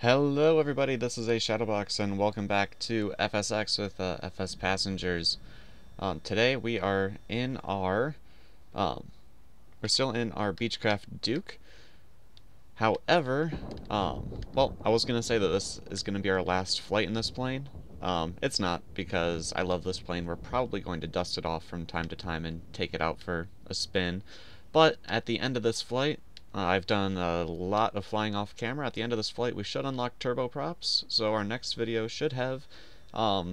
Hello everybody, this is a Shadowbox and welcome back to FSX with FSPassengers. Today we are in our, we're still in our Beechcraft Duke. However, well, I was going to say that this is going to be our last flight in this plane. It's not, because I love this plane. We're probably going to dust it off from time to time and take it out for a spin. But at the end of this flight, I've done a lot of flying off camera. At the end of this flight, we should unlock turboprops, so our next video should have a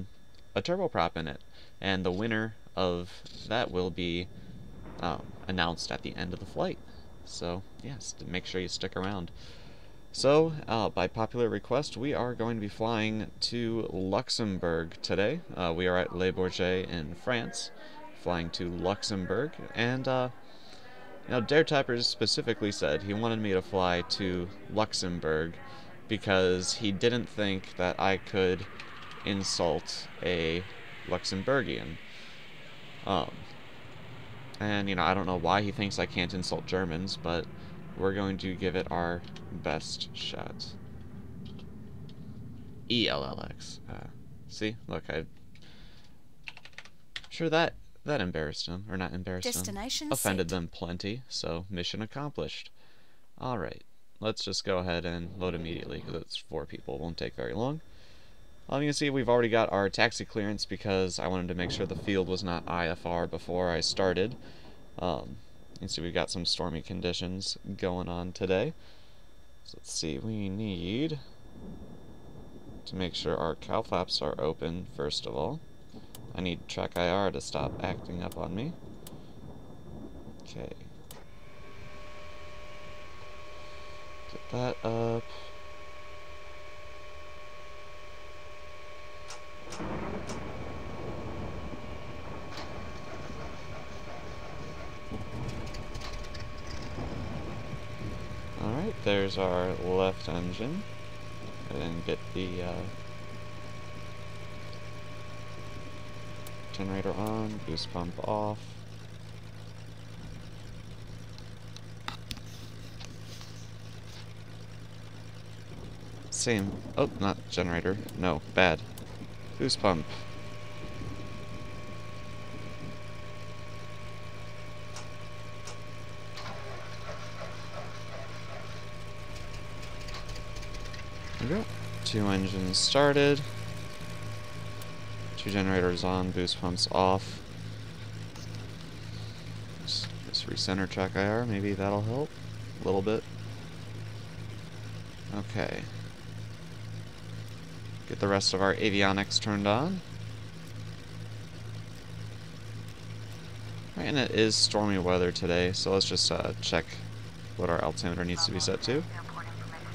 turboprop in it. And the winner of that will be announced at the end of the flight. So, yes, make sure you stick around. So, by popular request, we are going to be flying to Luxembourg today. We are at Le Bourget in France, flying to Luxembourg, and Dare Tappers specifically said he wanted me to fly to Luxembourg because he didn't think that I could insult a Luxembourgian. And I don't know why he thinks I can't insult Germans, but we're going to give it our best shot. ELLX. See? Look, I'm sure that embarrassed him, or not embarrassed him, offended them plenty, so mission accomplished. Alright, let's just go ahead and load immediately, because it's 4 people, it won't take very long. You can see we've already got our taxi clearance because I wanted to make sure the field was not IFR before I started. You can see we've got some stormy conditions going on today. So let's see, we need to make sure our cow flaps are open first of all. I need track IR to stop acting up on me. Okay. Get that up. Alright, there's our left engine. And get the generator on, boost pump off. Same. Oh, not generator. No, bad. Boost pump. There we go. 2 engines started. 2 generators on, boost pumps off. Just recenter track IR, maybe that'll help a little bit. Okay. Get the rest of our avionics turned on. Right, and it is stormy weather today, so let's just check what our altimeter needs to be set to. Airport information.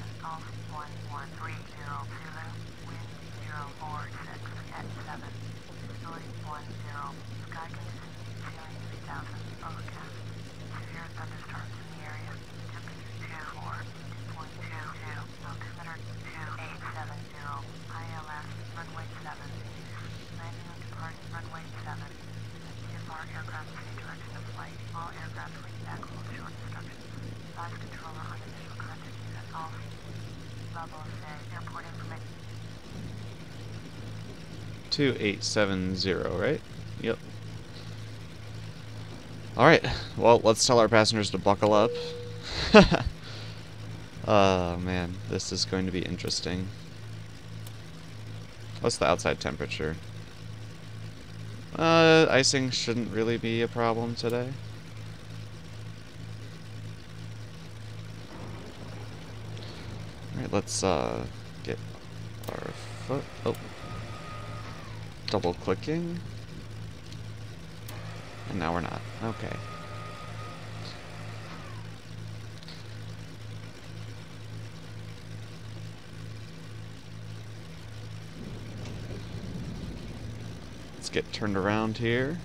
2870, right? Yep. Alright, well, let's tell our passengers to buckle up. Oh man, this is going to be interesting. What's the outside temperature? Icing shouldn't really be a problem today. Alright, let's get our foot. Oh. Double clicking. And now we're not. Okay. Let's get turned around here.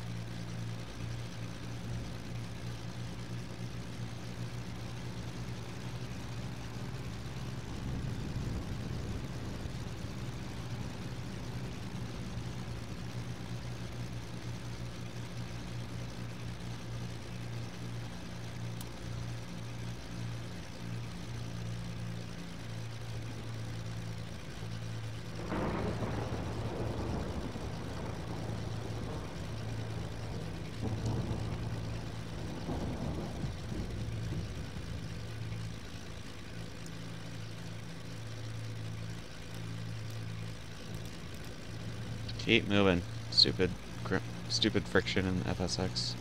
Keep moving. Stupid friction in FSX.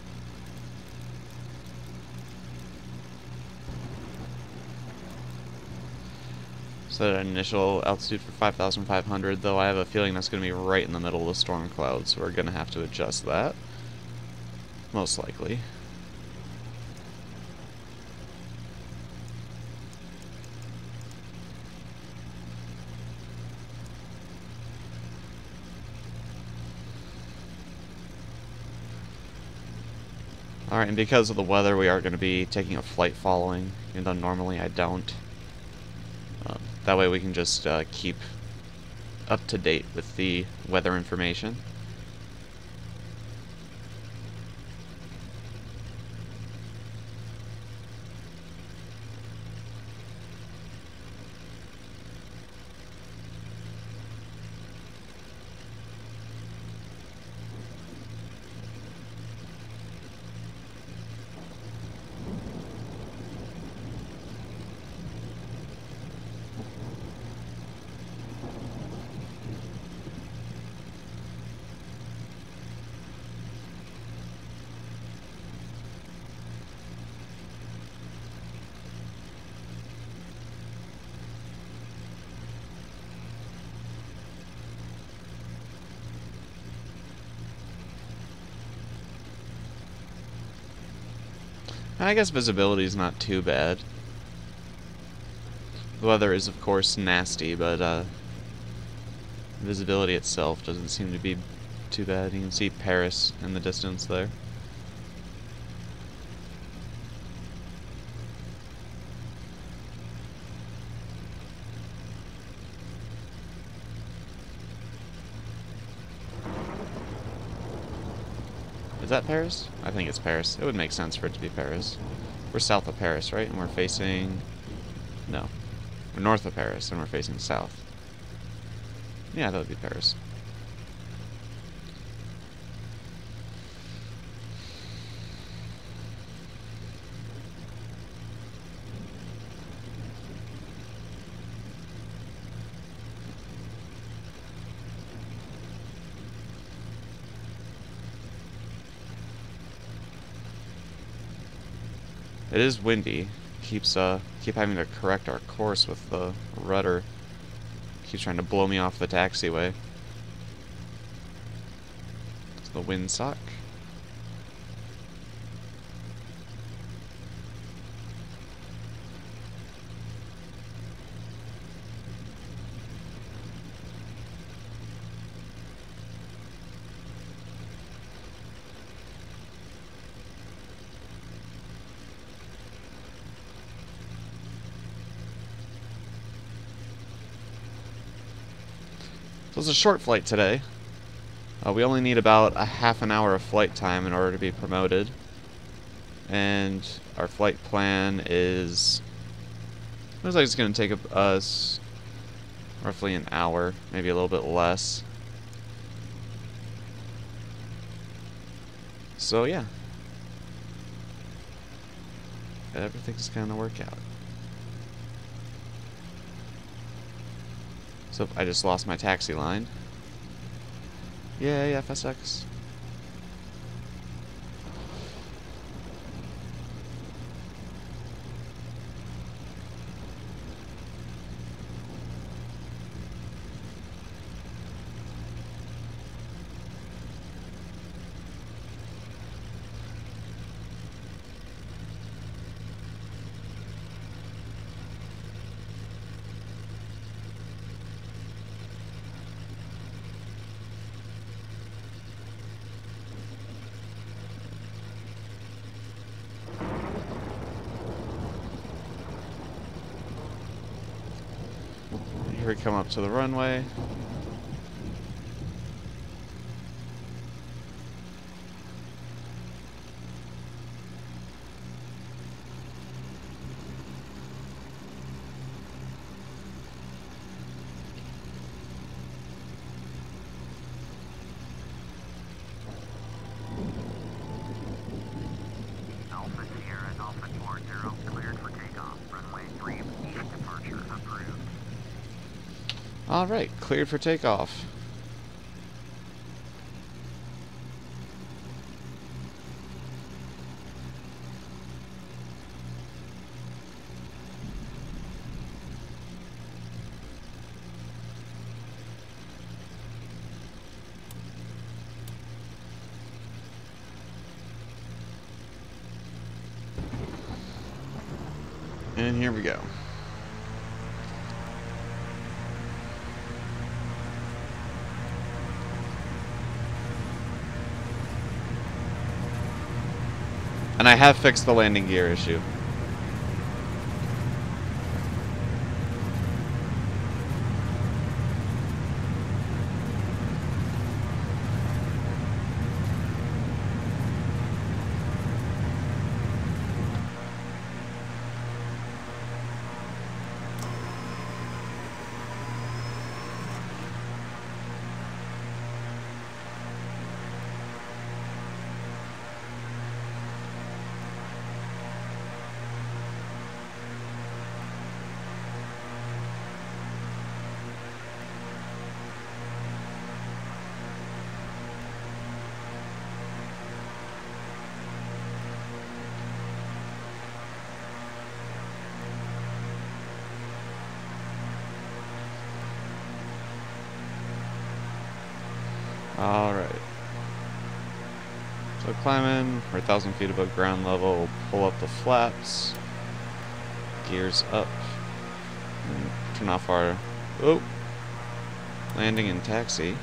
So that initial altitude for 5,500, though I have a feeling that's going to be right in the middle of the storm cloud, so we're going to have to adjust that. Most likely. Alright, and because of the weather, we are going to be taking a flight following, even though normally I don't. That way we can just keep up to date with the weather information. I guess visibility is not too bad. The weather is, of course, nasty, but visibility itself doesn't seem to be too bad. You can see Paris in the distance there. Is that Paris? I think it's Paris. It would make sense for it to be Paris. We're south of Paris, right? And we're facing... No. We're north of Paris, and we're facing south. Yeah, that would be Paris. It is windy. Keep having to correct our course with the rudder. Keeps trying to blow me off the taxiway. Does the wind suck? So it's a short flight today. We only need about a half an hour of flight time in order to be promoted. And our flight plan is... looks like it's going to take us roughly an hour, maybe a little bit less. So yeah. Everything's going to work out. So I just lost my taxi line. Yay, FSX. Here we come up to the runway. Alright, cleared for takeoff. And here we go. And I have fixed the landing gear issue. Alright. So climbing, we're 1,000 feet above ground level, we'll pull up the flaps, gears up, and turn off our landing and taxi.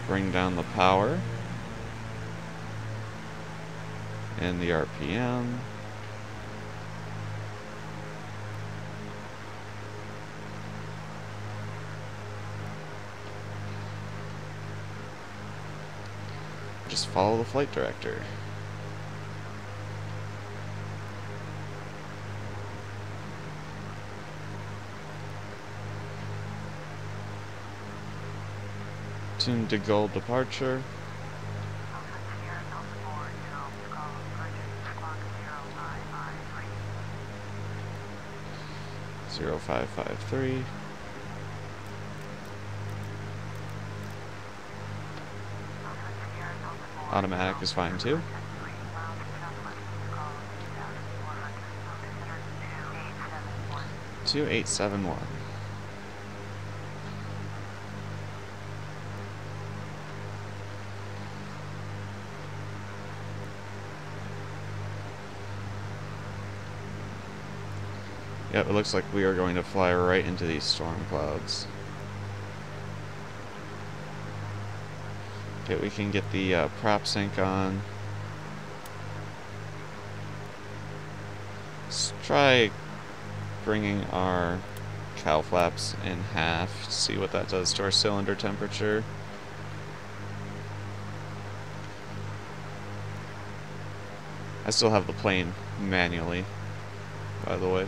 Bring down the power and the RPM. Just follow the flight director. Tune to goal departure. Zero 0553. Automatic is fine too. Two 871. Yep, it looks like we are going to fly right into these storm clouds. Okay, we can get the prop sync on. Let's try bringing our cow flaps in half, see what that does to our cylinder temperature. I still have the plane manually, by the way.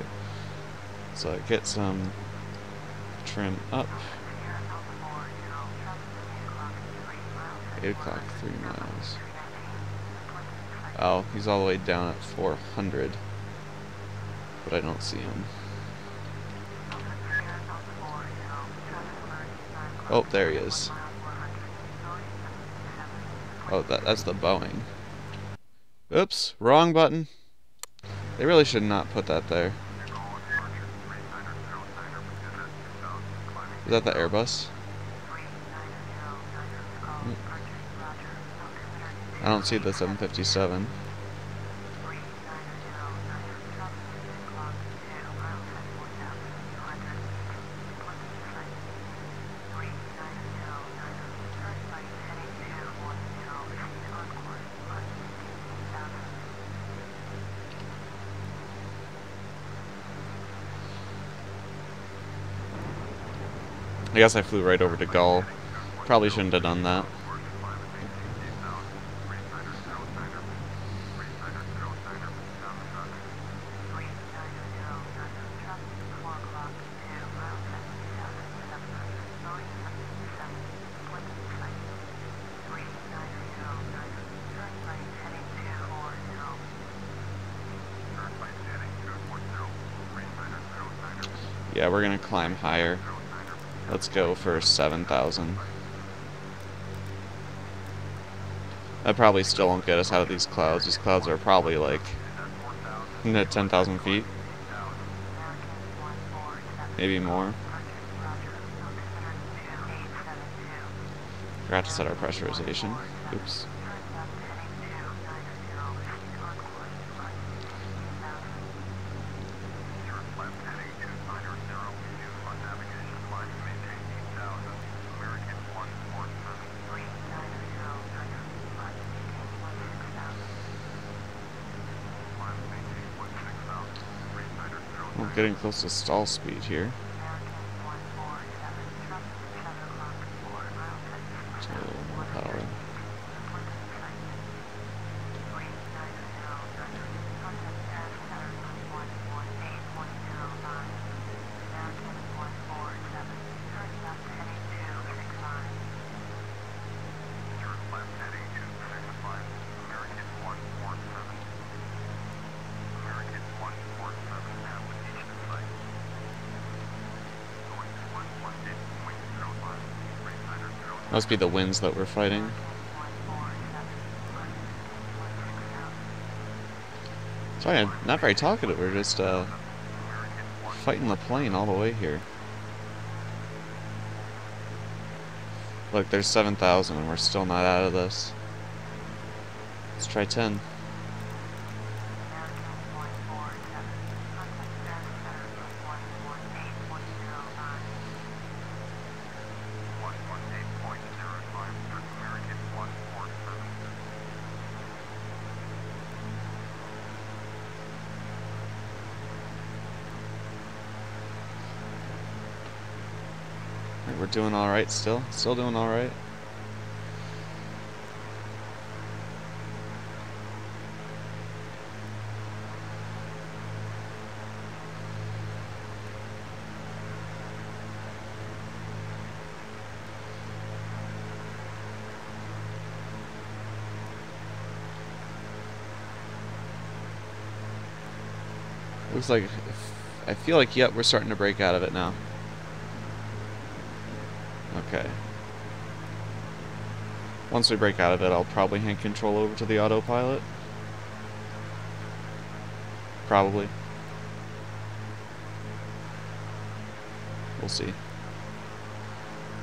So get some trim up. 8 o'clock, 3 miles. Oh, he's all the way down at 400. But I don't see him. Oh, there he is. Oh, that's the Boeing. Oops, wrong button. They really should not put that there. Is that the Airbus? I don't see the 757. I guess I flew right over to Gull. Probably shouldn't have done that. Yeah, we're gonna climb higher. Let's go for 7,000. That probably still won't get us out of these clouds. These clouds are probably like 10,000 feet. Maybe more. Forgot to set our pressurization. Oops. getting close to stall speed here. So a little more power. Must be the winds that we're fighting. Sorry, I'm not very talkative. We're just fighting the plane all the way here. Look, there's 7,000 and we're still not out of this. Let's try 10. We're doing alright still. Still doing alright. Looks like, I feel like, yep, we're starting to break out of it now. Okay. Once we break out of it, I'll probably hand control over to the autopilot. Probably. We'll see.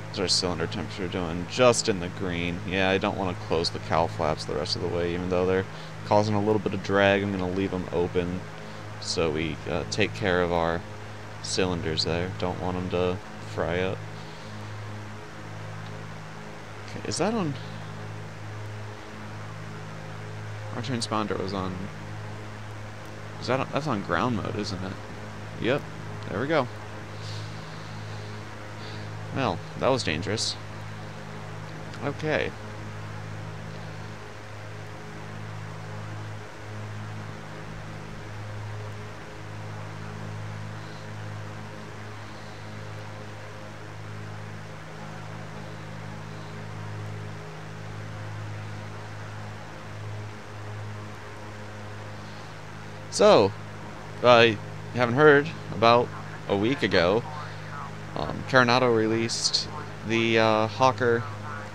What's our cylinder temperature doing? Just in the green. Yeah, I don't want to close the cowl flaps the rest of the way, even though they're causing a little bit of drag. I'm going to leave them open so we take care of our cylinders there. Don't want them to fry up. Okay, is that on? Our transponder was on. Is that on, that's on ground mode, isn't it? Yep. There we go. Well, that was dangerous. Okay. So, I haven't heard, about a week ago, Coronado released the Hawker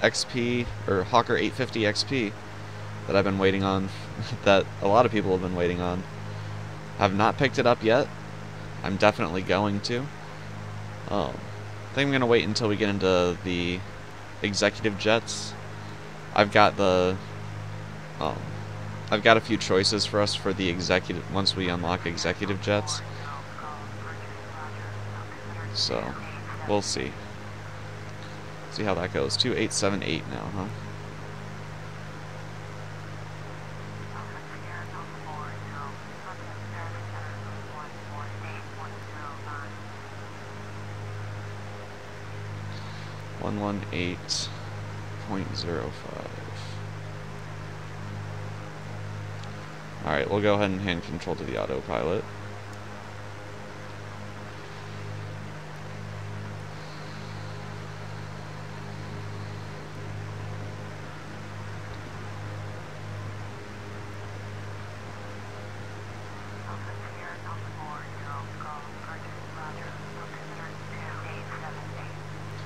XP, or Hawker 850 XP, that I've been waiting on, that a lot of people have been waiting on. Have not picked it up yet. I'm definitely going to. I think I'm going to wait until we get into the executive jets. I've got the... I've got a few choices for us for the executive, once we unlock executive jets. So, we'll see. See how that goes. 2878 now, huh? .05. Alright, we'll go ahead and hand control to the autopilot.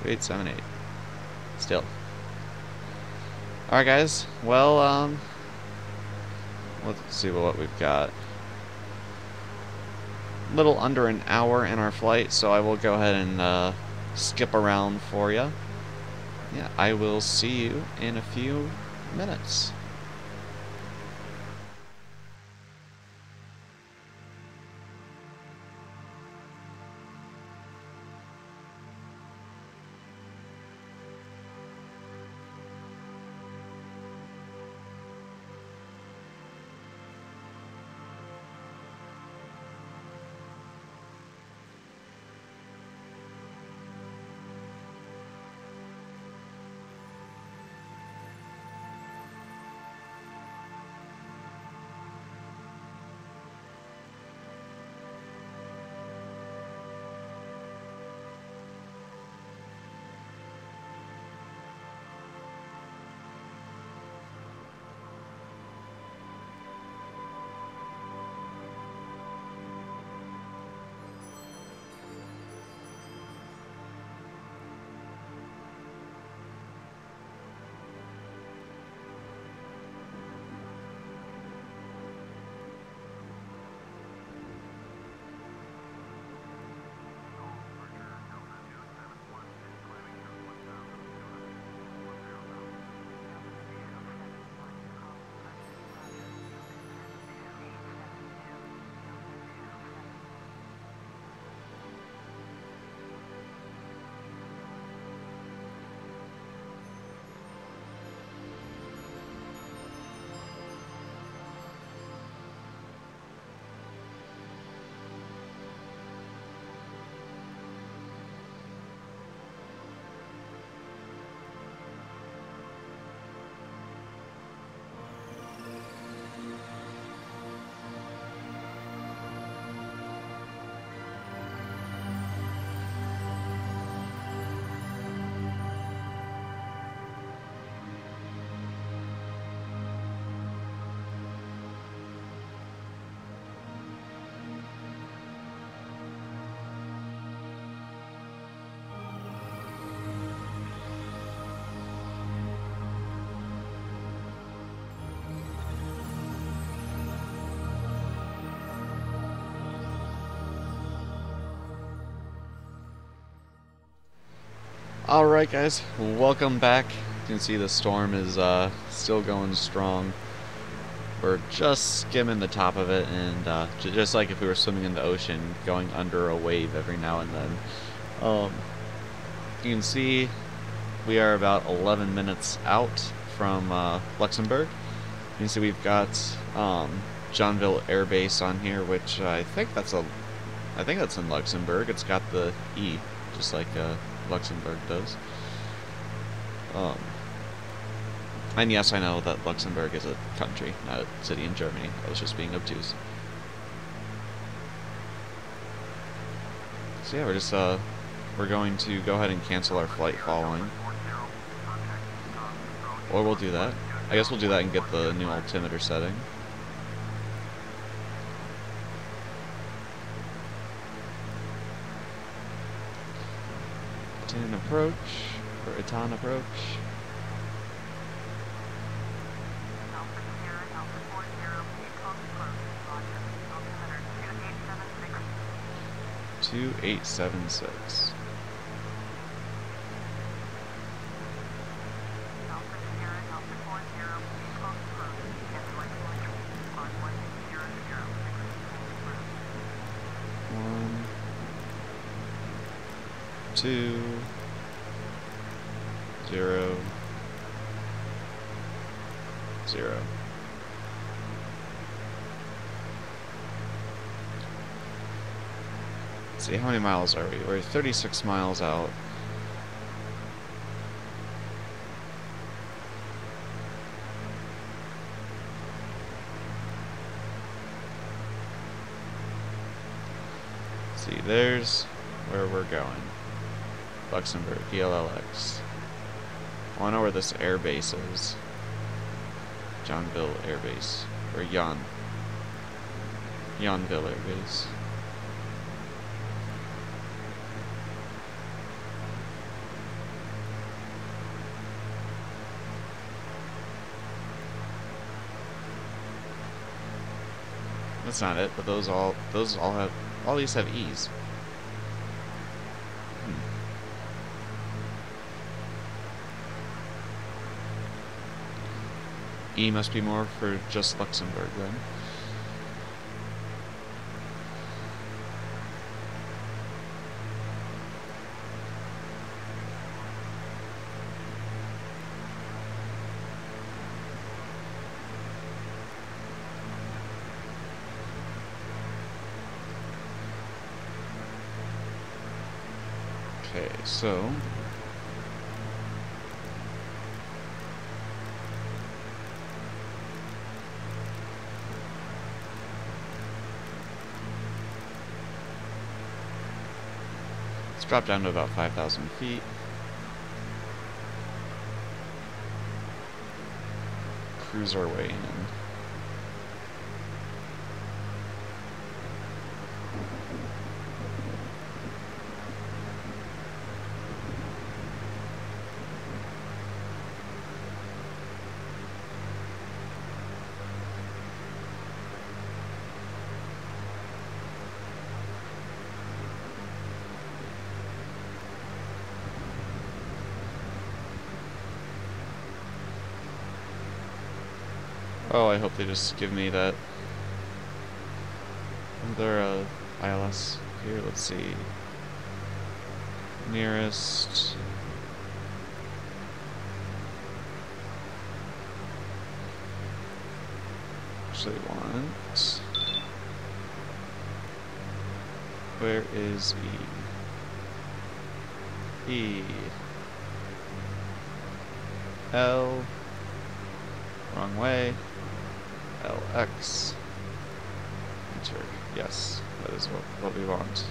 So 878. Still. Alright guys, well, let's see what we've got. A little under an hour in our flight, so I will go ahead and skip around for you. Yeah, I will see you in a few minutes. Alright guys, welcome back. You can see the storm is still going strong. We're just skimming the top of it, and just like if we were swimming in the ocean, going under a wave every now and then. You can see we are about 11 minutes out from Luxembourg. You can see we've got Joinville Air Base on here, which I think that's in Luxembourg. It's got the E, just like Luxembourg does. And yes, I know that Luxembourg is a country, not a city in Germany. I was just being obtuse. So yeah, we're going to go ahead and cancel our flight following. Or we'll do that. I guess we'll do that and get the new altimeter setting. Etan approach, or Etan approach. Alpha 2876. One, two, 0, 0. Let's see, how many miles are we? We're 36 miles out. Let's see, there's where we're going. Luxembourg, ELLX. I know where this air base is. Joinville Air Base. Or Joinville Air Base. That's not it, but those all these have E's. E must be more for just Luxembourg then. Okay, so let's drop down to about 5,000 feet. Cruise our way in. Oh, I hope they just give me that. Their ILS here, let's see. Nearest. Actually want. Where is E? E. L. Wrong way. LX. Enter. Yes, that is what we want.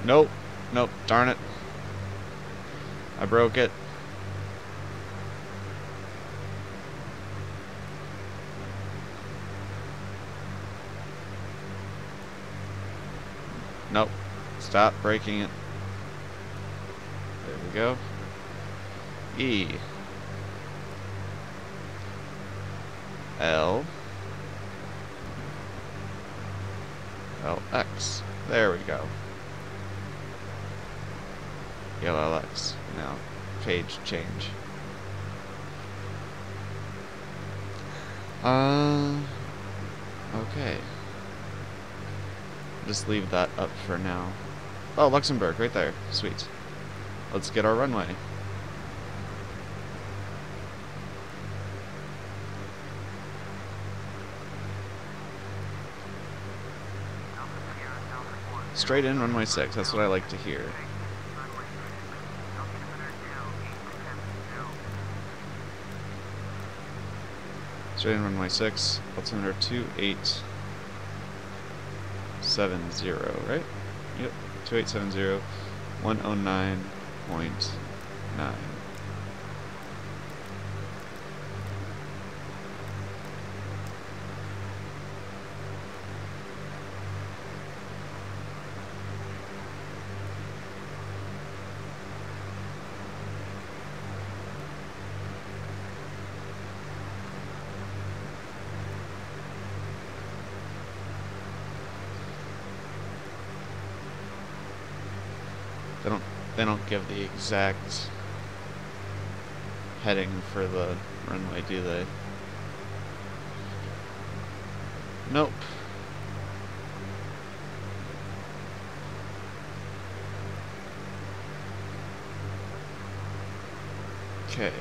Nope. Nope. Darn it. I broke it. Nope. Stop breaking it. There we go. E. L. LX. There we go. ELLX. Now, page change. Okay. Just leave that up for now. Oh, Luxembourg, right there. Sweet. Let's get our runway. Straight in, runway 6. That's what I like to hear. Straight in, runway 6. Altimeter 2870, right? Yep, 2870, 109.9. They don't give the exact heading for the runway, do they? Nope. Okay.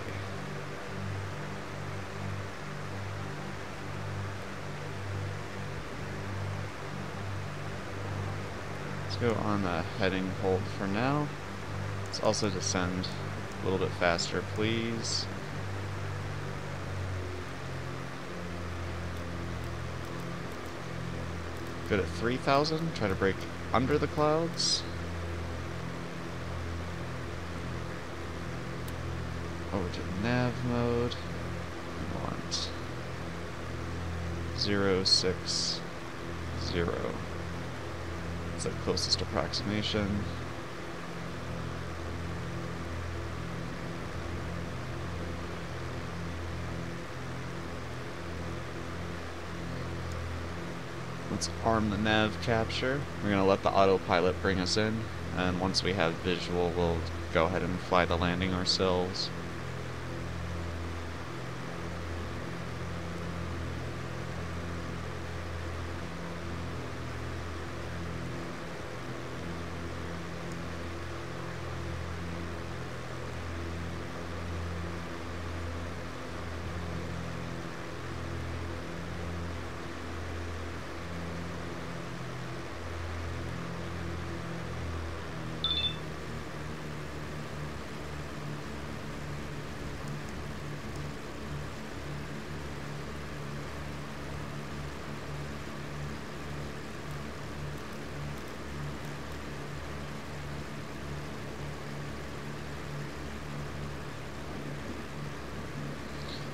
Let's go on the heading hold for now. Let's also descend a little bit faster, please. Good at 3,000. Try to break under the clouds. Over to nav mode. We want 060. It's the closest approximation. Let's arm the nav capture. We're going to let the autopilot bring us in, and once we have visual, we'll go ahead and fly the landing ourselves.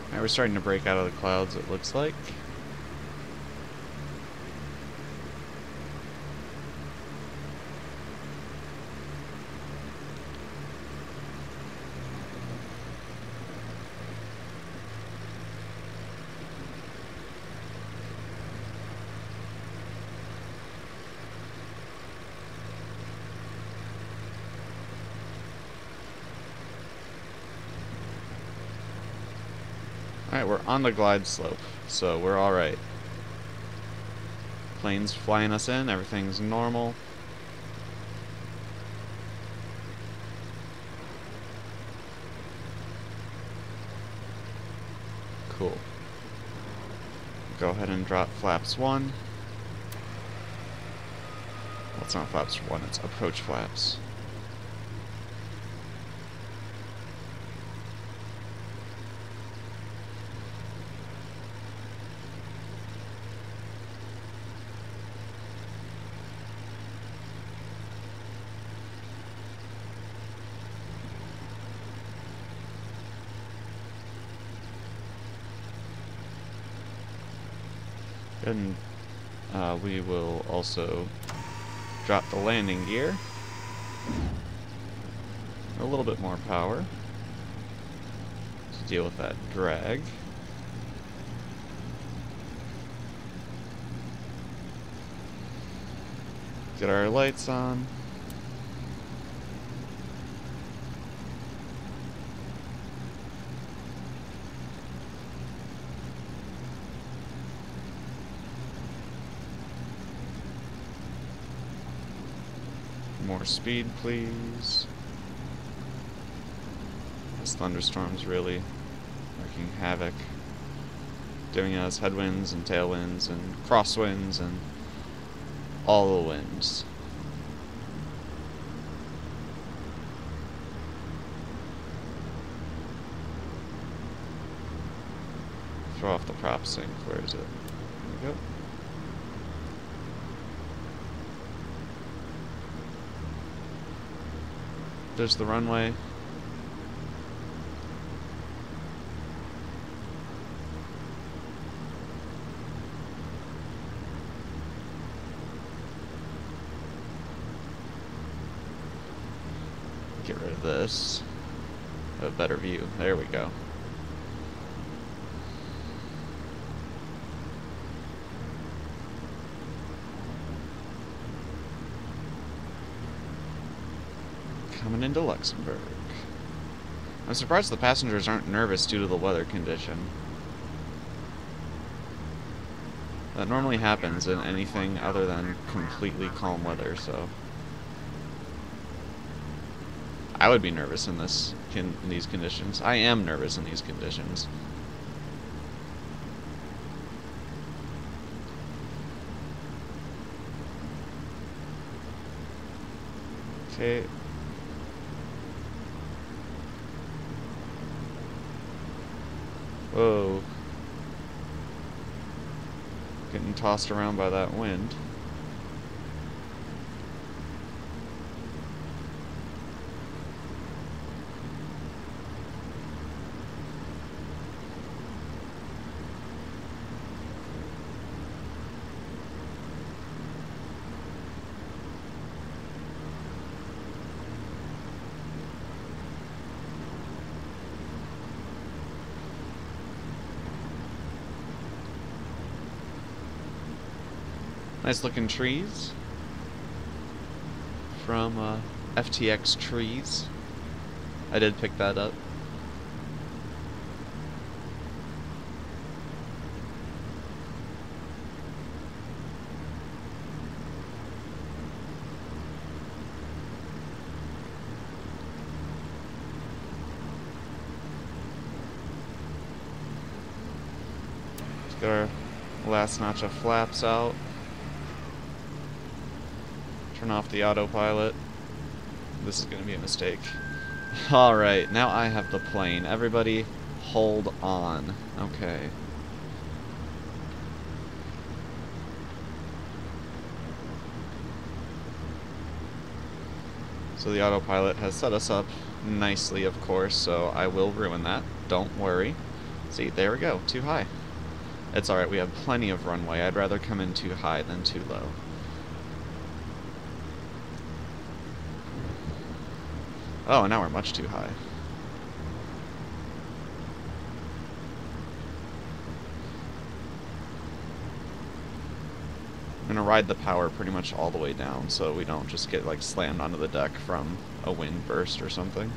Alright, we're starting to break out of the clouds, it looks like. Alright, we're on the glide slope, so we're alright. Plane's flying us in, everything's normal. Cool. Go ahead and drop flaps 1. Well, it's not flaps 1, it's approach flaps. And we will also drop the landing gear. A little bit more power to deal with that drag. Get our lights on. More speed, please. This thunderstorm's really wreaking havoc, giving us headwinds and tailwinds and crosswinds and all the winds. Throw off the prop sync. Where is it? There we go. There's the runway. Get rid of this. Have a better view. There we go. Coming into Luxembourg. I'm surprised the passengers aren't nervous due to the weather condition. That normally happens in anything other than completely calm weather, so I would be nervous in these conditions. I am nervous in these conditions. Okay. Whoa. Getting tossed around by that wind. Nice looking trees from FTX Trees. I did pick that up. Let's get our last notch of flaps out. Turn off the autopilot. This is going to be a mistake. Alright, now I have the plane. Everybody, hold on. Okay. So the autopilot has set us up nicely, of course, so I will ruin that. Don't worry. See, there we go. Too high. It's alright, we have plenty of runway. I'd rather come in too high than too low. Oh, now we're much too high. I'm gonna ride the power pretty much all the way down so we don't just get like slammed onto the deck from a wind burst or something.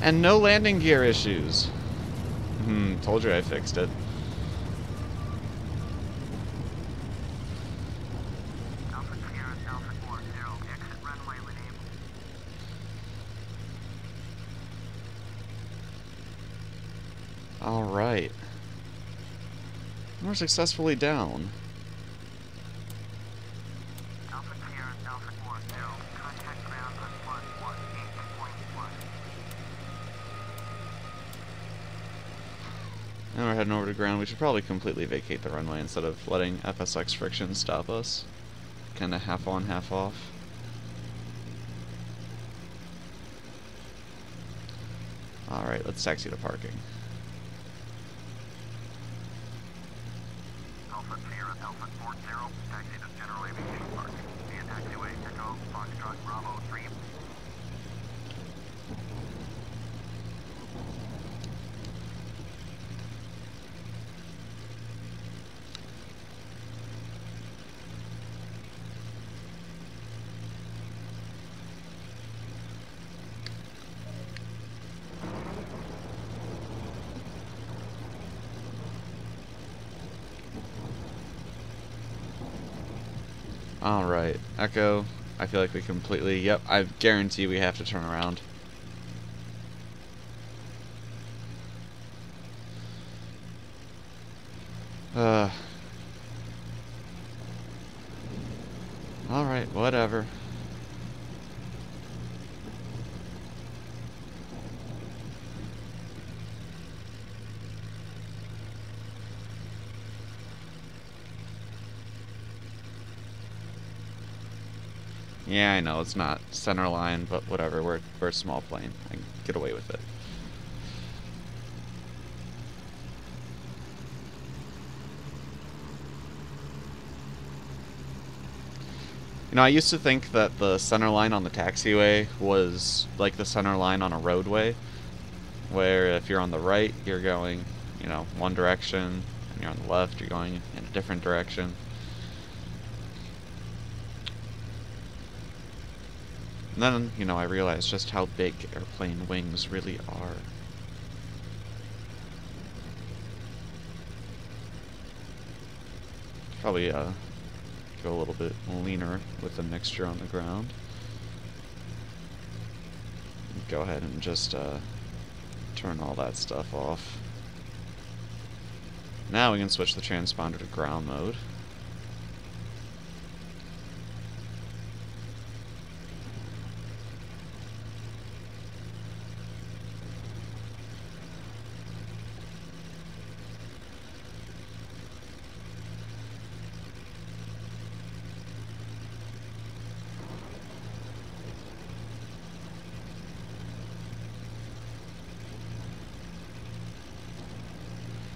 And no landing gear issues. Told you I fixed it. Alright. We're successfully down. Now we're heading over to ground. We should probably completely vacate the runway instead of letting FSX friction stop us. Kinda half on, half off. Alright, let's taxi to parking. Alpha Sierra, Alpha 40, taxi to General Aviation Parking. And taxiway, Echo, Foxtrot, Bravo 3. Alright, Echo, I feel like we completely... Yep, I guarantee we have to turn around. Alright, whatever. Yeah, I know, it's not center line, but whatever, we're a small plane. I can get away with it. You know, I used to think that the center line on the taxiway was like the center line on a roadway, where if you're on the right, you're going, you know, one direction, and you're on the left, you're going in a different direction. And then, you know, I realized just how big airplane wings really are. Probably, go a little bit leaner with the mixture on the ground. Go ahead and just, turn all that stuff off. Now we can switch the transponder to ground mode.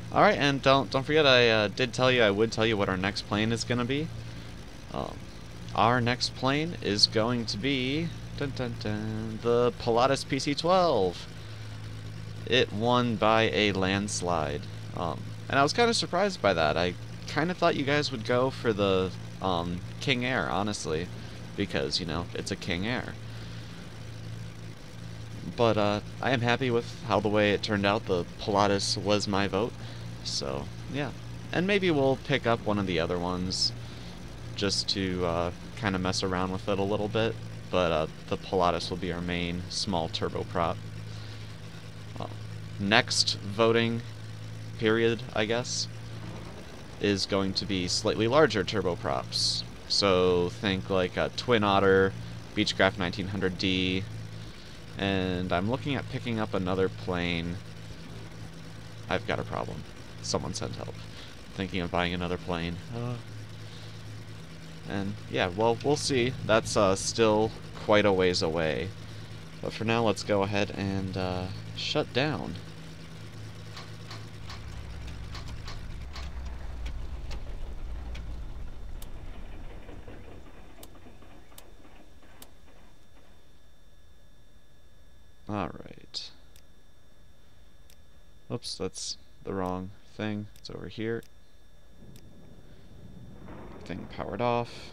Alright, and don't forget I did tell you I would tell you what our next plane is going to be. Our next plane is going to be the Pilatus PC-12. It won by a landslide. And I was kind of surprised by that. I kind of thought you guys would go for the King Air, honestly, because, you know, it's a King Air. But I am happy with how the way it turned out. The Pilatus was my vote. So, yeah. And maybe we'll pick up one of the other ones just to kind of mess around with it a little bit. But the Pilatus will be our main small turboprop. Next voting period, I guess, is going to be slightly larger turboprops. So think like a Twin Otter, Beechcraft 1900D, and I'm looking at picking up another plane. I've got a problem. Someone send help. Thinking of buying another plane. And yeah, well, we'll see. That's still quite a ways away. But for now, let's go ahead and shut down. Alright. Oops, that's the wrong thing. It's over here. Thing powered off.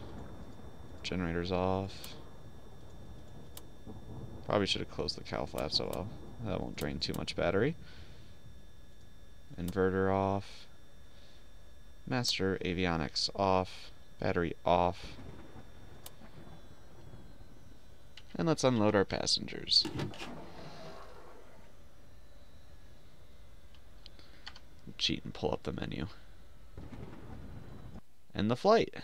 Generator's off. Probably should have closed the cowl flap so well. That won't drain too much battery. Inverter off. Master avionics off. Battery off. And let's unload our passengers. Cheat and pull up the menu. And the flight.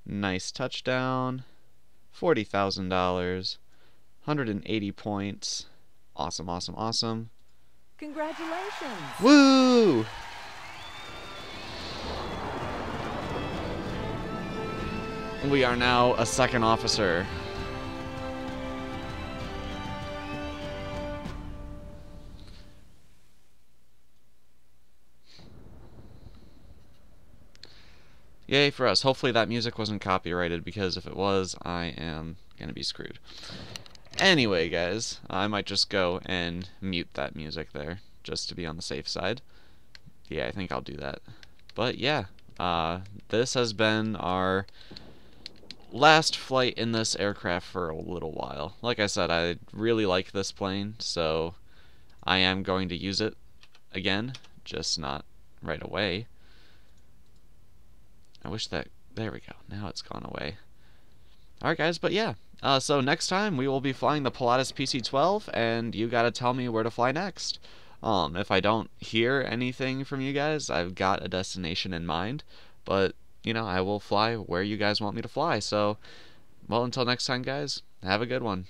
Nice touchdown. $40,000. 180 points. Awesome, awesome, awesome. Congratulations! Woo! We are now a second officer. Yay for us. Hopefully that music wasn't copyrighted, because if it was, I am gonna be screwed. Anyway, guys, I might just go and mute that music there, just to be on the safe side. Yeah, I think I'll do that. But yeah, this has been our last flight in this aircraft for a little while. Like I said, I really like this plane, so I am going to use it again, just not right away. I wish that There we go. Now it's gone away. Alright guys, but yeah. So next time we will be flying the Pilatus PC-12, and you gotta tell me where to fly next. If I don't hear anything from you guys, I've got a destination in mind, but, you know, I will fly where you guys want me to fly. So, well, until next time, guys, have a good one.